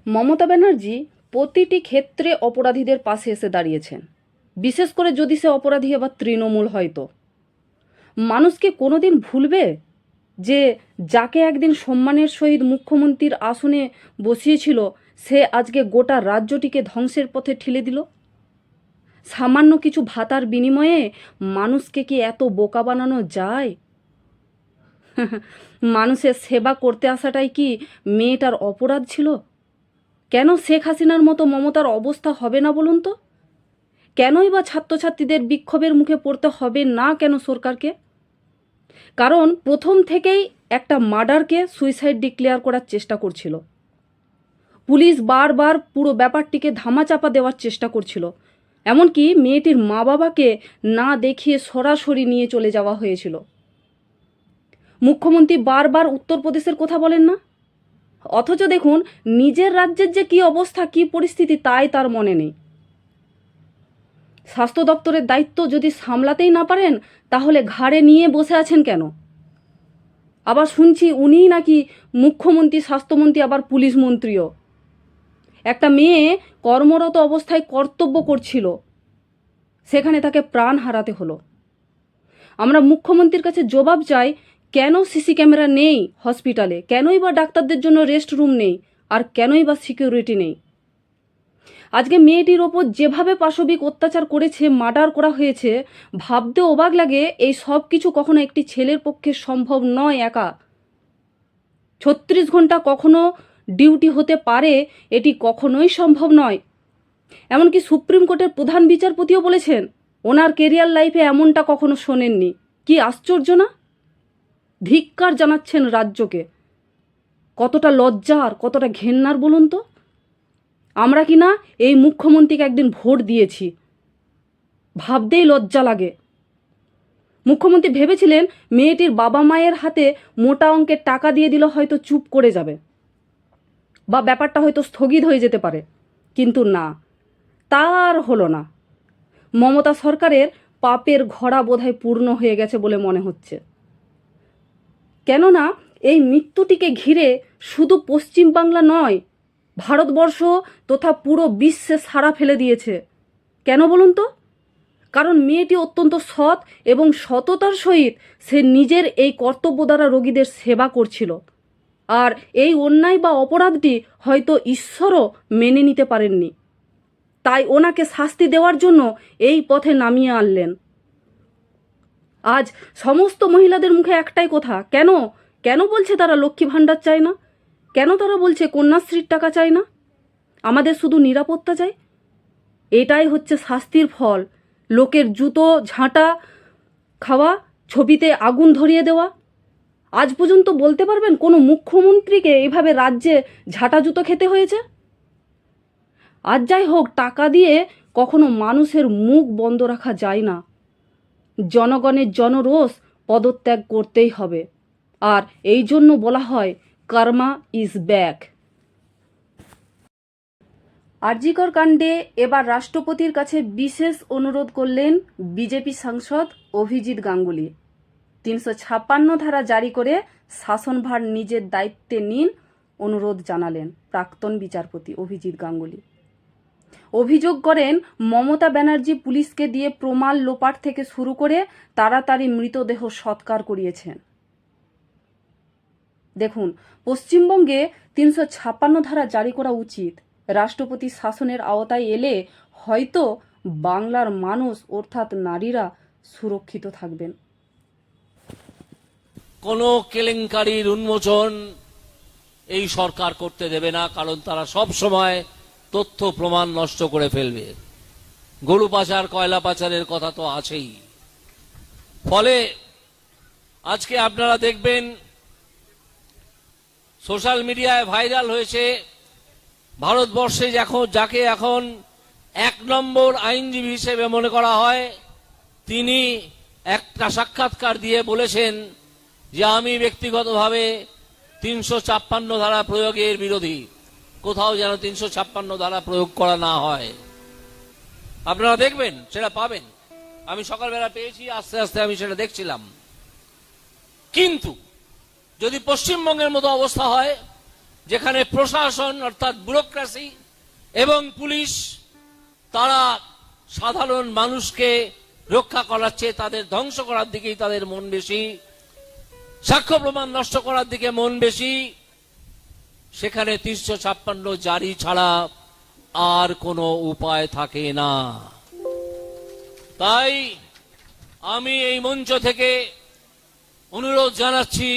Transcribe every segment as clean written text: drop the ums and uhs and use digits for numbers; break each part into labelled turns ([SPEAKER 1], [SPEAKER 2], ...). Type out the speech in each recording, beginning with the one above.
[SPEAKER 1] মমতা ব্যানার্জি প্রতিটি ক্ষেত্রে অপরাধীদের পাশে এসে দাঁড়িয়েছেন। বিশেষ করে যদি সে অপরাধী আবার তৃণমূল হয়তো। মানুষকে কোনোদিন ভুলবে যে যাকে একদিন সম্মানের সহিত মুখ্যমন্ত্রীর আসনে বসিয়েছিল সে আজকে গোটা রাজ্যটিকে ধ্বংসের পথে ঠেলে দিল? সামান্য কিছু ভাতার বিনিময়ে মানুষকে কি এত বোকা বানানো যায়? মানুষের সেবা করতে আসাটাই কি মেয়েটার অপরাধ ছিল? কেন শেখ হাসিনার মতো মমতার অবস্থা হবে না বলুন তো? কেনই বা ছাত্রছাত্রীদের বিক্ষোভের মুখে পড়তে হবে না কেন সরকারকে? কারণ প্রথম থেকেই একটা মার্ডারকে সুইসাইড ডিক্লেয়ার করার চেষ্টা করছিল। পুলিশ বারবার পুরো ব্যাপারটিকে ধামাচাপা দেওয়ার চেষ্টা করছিল। এমনকি মেয়েটির মা বাবাকে না দেখিয়ে সরাসরি নিয়ে চলে যাওয়া হয়েছিল। মুখ্যমন্ত্রী বারবার উত্তরপ্রদেশের কথা বলেন না, অথচ দেখুন নিজের রাজ্যের যে কী অবস্থা কী পরিস্থিতি তাই তার মনে নেই। স্বাস্থ্য দপ্তরের দায়িত্ব যদি সামলাতেই না পারেন তাহলে ঘাড়ে নিয়ে বসে আছেন কেন? আবার শুনছি উনিই নাকি মুখ্যমন্ত্রী, স্বাস্থ্যমন্ত্রী, আবার পুলিশ মন্ত্রীও। একটা মেয়ে কর্মরত অবস্থায় কর্তব্য করছিল, সেখানে তাকে প্রাণ হারাতে হলো। আমরা মুখ্যমন্ত্রীর কাছে জবাব চাই, কেন সিসি ক্যামেরা নেই হসপিটালে? কেনই বা ডাক্তারদের জন্য রেস্ট রুম নেই? আর কেনই বা সিকিউরিটি নেই? আজকে মেয়েটির ওপর যেভাবে পাশবিক অত্যাচার করেছে, মার্ডার করা হয়েছে, ভাবতে অবাক লাগে এই সব কিছু কখনো একটি ছেলের পক্ষে সম্ভব নয় একা। 36 ঘন্টা কখনো ডিউটি হতে পারে, এটি কখনোই সম্ভব নয়। এমনকি সুপ্রিম কোর্টের প্রধান বিচারপতিও বলেছেন ওনার কেরিয়ার লাইফে এমনটা কখনো শোনেননি। কি আশ্চর্য না? ধিক্কার জানাচ্ছেন রাজ্যকে। কতটা লজ্জার, কতটা ঘেন্নার বলুন তো? আমরা কি না এই মুখ্যমন্ত্রীকে একদিন ভোট দিয়েছি, ভাবতেই লজ্জা লাগে। মুখ্যমন্ত্রী ভেবেছিলেন মেয়েটির বাবা মায়ের হাতে মোটা অঙ্কের টাকা দিয়ে দিলে হয়তো চুপ করে যাবে বা ব্যাপারটা হয়তো স্থগিত হয়ে যেতে পারে, কিন্তু না, তার হলো না। মমতা সরকারের পাপের ঘড়া বোধহয় পূর্ণ হয়ে গেছে বলে মনে হচ্ছে। কেননা এই মৃত্যুটিকে ঘিরে শুধু পশ্চিমবাংলা নয়, ভারতবর্ষ তথা পুরো বিশ্বে সাড়া ফেলে দিয়েছে। কেন বলুন তো? কারণ মেয়েটি অত্যন্ত সৎ এবং সততার সহিত সে নিজের এই কর্তব্য দ্বারা রোগীদের সেবা করছিল। আর এই অন্যায় বা অপরাধটি হয়তো ঈশ্বরও মেনে নিতে পারেননি, তাই ওনাকে শাস্তি দেওয়ার জন্য এই পথে নামিয়ে আনলেন। আজ সমস্ত মহিলাদের মুখে একটাই কথা, কেন কেন বলছে তারা লক্ষ্মী ভাণ্ডার চায় না? কেন তারা বলছে কন্যাশ্রীর টাকা চায় না? আমাদের শুধু নিরাপত্তা চাই। এটাই হচ্ছে শাস্তির ফল। লোকের জুতো ঝাঁটা খাওয়া, ছবিতে আগুন ধরিয়ে দেওয়া। আজ পর্যন্ত বলতে পারবেন কোনো মুখ্যমন্ত্রীকে এইভাবে রাজ্যে ঝাঁটা জুতো খেতে হয়েছে? আজ যাই হোক, টাকা দিয়ে কখনো মানুষের মুখ বন্ধ রাখা যায় না। জনগণের জনরোষ পদত্যাগ করতেই হবে। আর এই জন্য বলা হয় কর্মা ইজ ব্যাক। আরজিকর কাণ্ডে এবার রাষ্ট্রপতির কাছে বিশেষ অনুরোধ করলেন বিজেপি সাংসদ অভিজিৎ গাঙ্গুলি। 356 ধারা জারি করে শাসনভার নিজের দায়িত্বে নিন অনুরোধ জানালেন প্রাক্তন বিচারপতি অভিজিৎ গাঙ্গুলি। অভিযোগ করেন মমতা ব্যানার্জি পুলিশকে দিয়ে প্রমাণ লোপাট থেকে শুরু করে তাড়াতাড়ি মৃতদেহ সৎকার করিয়েছেন। দেখুন, পশ্চিমবঙ্গে 356 ধারা জারি করা উচিত। রাষ্ট্রপতি শাসনের আওতায় এলে হয়তো বাংলার মানুষ অর্থাৎ নারীরা সুরক্ষিত থাকবেন।
[SPEAKER 2] কোনো কেলেঙ্কারির উন্মোচন এই সরকার করতে দেবে না, কারণ তারা সব সময় তথ্য প্রমাণ নষ্ট করে ফেলবে। গরু পাচার, কয়লা পাচারের কথা তো আছেই। ফলে আজকে আপনারা দেখবেন সোশ্যাল মিডিয়ায় ভাইরাল হয়েছে ভারতবর্ষে যাকে এখন 1 নম্বর আইনজীবী হিসেবে মনে করা হয়, তিনি একটা সাক্ষাৎকার দিয়ে বলেছেন যে আমি ব্যক্তিগতভাবে 356 ধারা প্রয়োগের বিরোধী। কোথাও যেন 356 ধারা প্রয়োগ করা না হয়। আপনারা দেখবেন, সেটা পাবেন। আমি সকালবেলা পেয়েছি, আস্তে আস্তে আমি সেটা দেখছিলাম। কিন্তু যদি পশ্চিমবঙ্গের মতো অবস্থা হয়, যেখানে প্রশাসন অর্থাৎ ব্যুরোক্রেসি এবং পুলিশ তারা সাধারণ মানুষকে রক্ষা করার চেয়ে তাদের ধ্বংস করার দিকেই তাদের মন বেশি, সাক্ষ্য প্রমাণ নষ্ট করার দিকে মন বেশি, সেখানে ৩৫৬ জারি ছাড়া আর কোনো উপায় থাকে না। তাই আমি এই মঞ্চ থেকে অনুরোধ জানাচ্ছি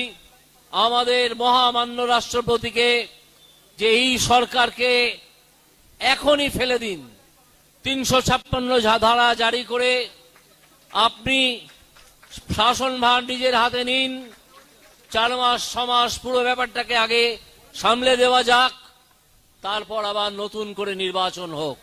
[SPEAKER 2] আমাদের মহামান্য রাষ্ট্রপতিকে যে এই সরকারকে এখনই ফেলে দিন। ৩৫৬ ধারা জারি করে আপনি শাসনভার নিজের হাতে নিন। ৪ মাস ৬ মাস পুরো ব্যাপারটাকে আগে সামলে দেওয়া যাক, তারপর আবার নতুন করে নির্বাচন হোক।